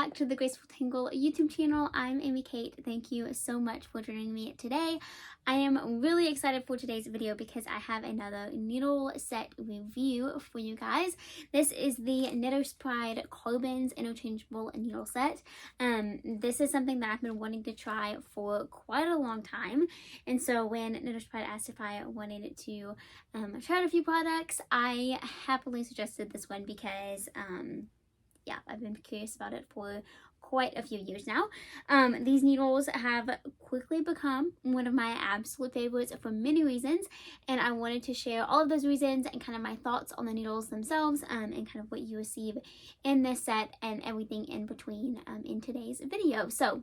back to the Graceful Tangle YouTube channel. I'm Amy Kate. Thank you so much for joining me today. I am really excited for today's video because I have another needle set review for you guys. This is the Knitter's Pride Karbonz interchangeable needle set. This is something that I've been wanting to try for quite a long time, and so when Knitter's Pride asked if I wanted to try out a few products, I happily suggested this one because yeah, I've been curious about it for quite a few years now. These needles have quickly become one of my absolute favorites for many reasons, and I wanted to share all of those reasons and kind of my thoughts on the needles themselves and kind of what you receive in this set and everything in between in today's video. So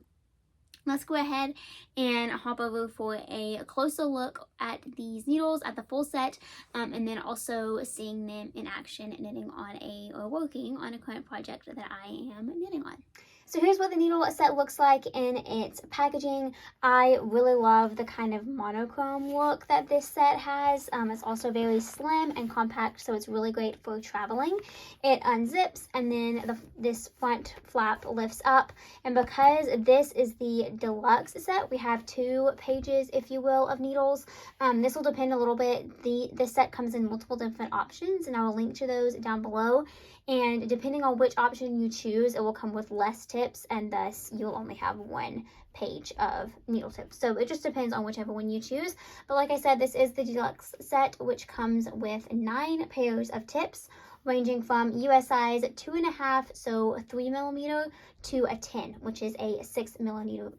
let's go ahead and hop over for a closer look at these needles, at the full set, and then also seeing them in action knitting on or working on a current project that I am knitting on. So here's what the needle set looks like in its packaging. I really love the kind of monochrome look that this set has. It's also very slim and compact, so it's really great for traveling. It unzips, and then this front flap lifts up. And because this is the deluxe set, we have 2 pages, if you will, of needles. This will depend a little bit. This set comes in multiple different options, and I will link to those down below. And depending on which option you choose, it will come with less tips, and thus you'll only have 1 page of needle tips. So it just depends on whichever one you choose. But like I said, this is the deluxe set, which comes with 9 pairs of tips, ranging from US size 2.5, so 3mm, to a 10, which is a 6mm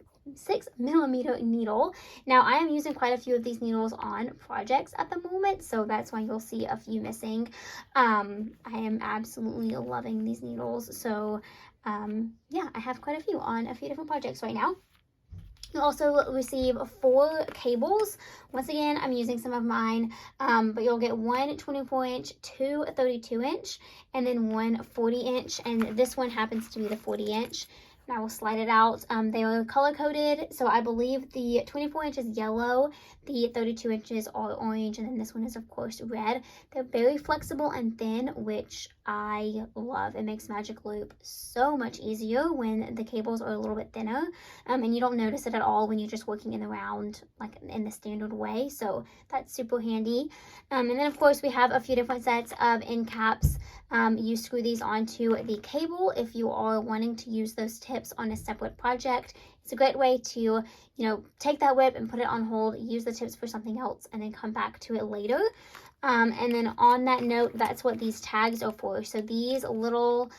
needle. Now I am using quite a few of these needles on projects at the moment, so that's why you'll see a few missing. I am absolutely loving these needles, so yeah, I have quite a few on a few different projects right now. You'll also receive 4 cables. Once again, I'm using some of mine, but you'll get 1 24-inch, 2 32-inch, and then 1 40-inch, and this one happens to be the 40-inch. I will slide it out. They are color coded, so I believe the 24-inch is yellow, the 32 inches are orange, and then this one is of course red. They're very flexible and thin, which I love. It makes magic loop so much easier when the cables are a little bit thinner, and you don't notice it at all when you're just working in the round, like in the standard way, so that's super handy. And then of course we have a few different sets of end caps. You screw these onto the cable if you are wanting to use those tips on a separate project. It's a great way to, take that whip and put it on hold, use the tips for something else, and then come back to it later. And then on that note, that's what these tags are for. So these little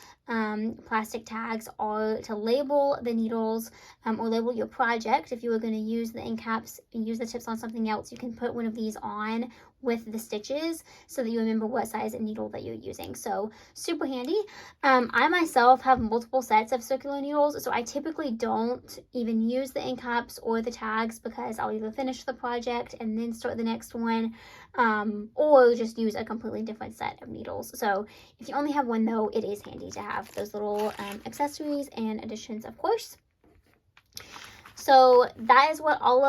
plastic tags are to label the needles or label your project. If you were going to use the end caps and use the tips on something else, you can put one of these on with the stitches so that you remember what size needle that you're using. So super handy. I myself have multiple sets of circular needles, so I typically don't even use the end caps or the tags because I'll either finish the project and then start the next one, or just use a completely different set of needles. So if you only have one though, it is handy to have those little accessories and additions, of course. So that is what all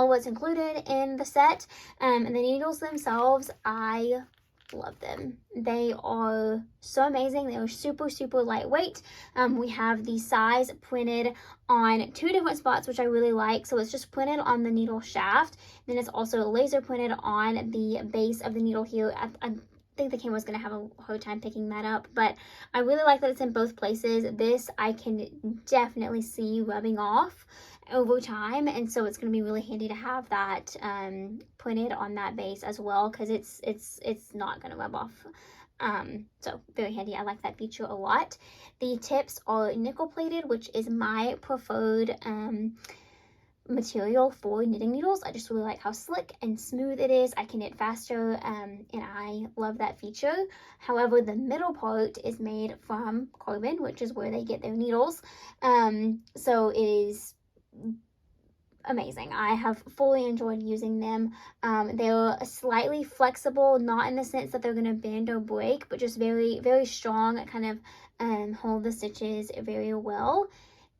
what's included in the set. And the needles themselves, I love them. They are so amazing. They are super, super lightweight. We have the size printed on 2 different spots, which I really like. So it's just printed on the needle shaft. Then it's also laser printed on the base of the needle here. I think the camera's going to have a hard time picking that up, but I really like that it's in both places. This I can definitely see rubbing off over time, and so it's going to be really handy to have that printed on that base as well, because it's not going to rub off. So very handy. I like that feature a lot. The tips are nickel plated, which is my preferred material for knitting needles. I just really like how slick and smooth it is. I can knit faster, and I love that feature. However, the middle part is made from carbon, which is where they get their needles. So it is amazing. I have fully enjoyed using them. They're slightly flexible, not in the sense that they're going to bend or break, but just very, very strong, kind of hold the stitches very well.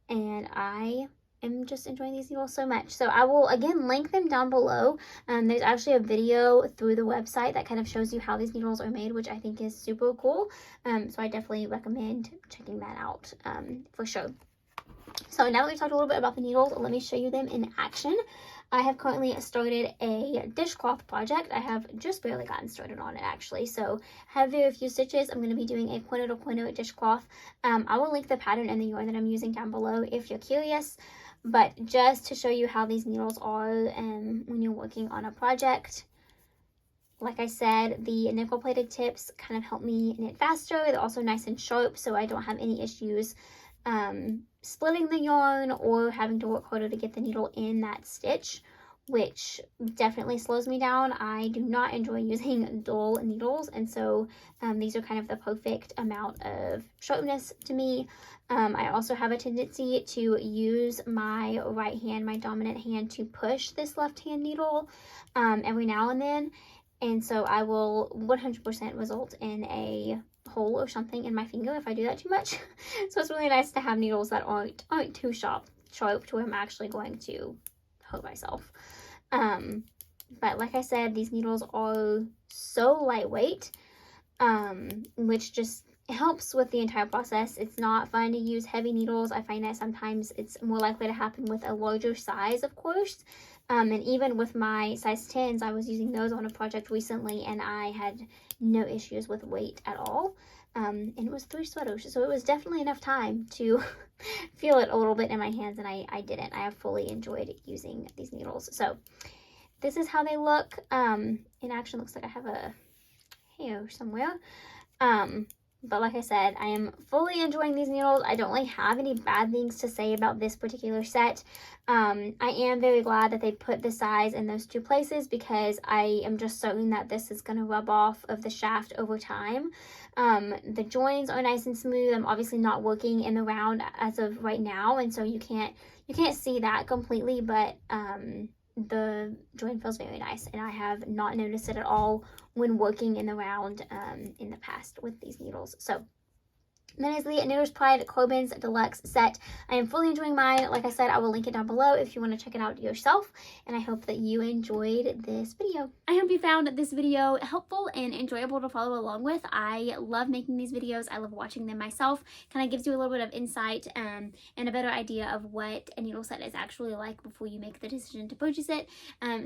And I am just enjoying these needles so much. So I will again link them down below. There's actually a video through the website that kind of shows you how these needles are made, which I think is super cool. So I definitely recommend checking that out for sure. So now that we've talked a little bit about the needles, let me show you them in action. I have currently started a dishcloth project. I have just barely gotten started on it actually. So I have very few stitches. I'm going to be doing a corner to corner dishcloth. I will link the pattern and the yarn that I'm using down below if you're curious. But just to show you how these needles are when you're working on a project. Like I said, the nickel plated tips kind of help me knit faster. They're also nice and sharp, so I don't have any issues splitting the yarn or having to work harder to get the needle in that stitch, which definitely slows me down. I do not enjoy using dull needles, and so these are kind of the perfect amount of sharpness to me. I also have a tendency to use my right hand, my dominant hand, to push this left hand needle every now and then, and so I will 100% result in a hole or something in my finger if I do that too much. So it's really nice to have needles that aren't too sharp to where I'm actually going to hurt myself. But like I said, these needles are so lightweight, which just helps with the entire process. It's not fun to use heavy needles. I find that sometimes it's more likely to happen with a larger size, of course. And even with my size 10s, I was using those on a project recently, and I had no issues with weight at all. And it was 3 sweaters, so it was definitely enough time to feel it a little bit in my hands, and I didn't. I have fully enjoyed using these needles. So this is how they look. In action, looks like I have a hair somewhere. But like I said, I am fully enjoying these needles. I don't really have any bad things to say about this particular set. I am very glad that they put the size in those 2 places, because I am just certain that this is going to rub off of the shaft over time. The joins are nice and smooth. I'm obviously not working in the round as of right now, and so you can't see that completely, but the join feels very nice, and I have not noticed it at all when working in the round in the past with these needles. So that is the Knitter's Pride Karbonz Deluxe set. I am fully enjoying mine. Like I said, I will link it down below if you want to check it out yourself. And I hope that you enjoyed this video. I hope you found this video helpful and enjoyable to follow along with. I love making these videos. I love watching them myself. Kind of gives you a little bit of insight and a better idea of what a needle set is actually like before you make the decision to purchase it.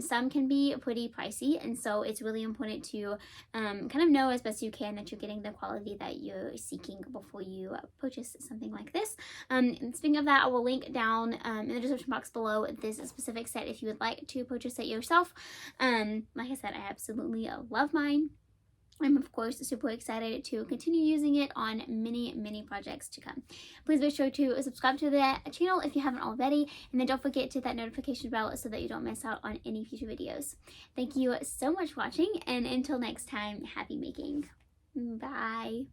Some can be pretty pricey, and so it's really important to kind of know as best you can that you're getting the quality that you're seeking before you purchase something like this. And speaking of that, I will link down in the description box below this specific set if you would like to purchase it yourself. Like I said, I absolutely love mine. I'm of course super excited to continue using it on many projects to come. Please be sure to subscribe to the channel if you haven't already, and then don't forget to hit that notification bell so that you don't miss out on any future videos. Thank you so much for watching, and until next time, happy making. Bye.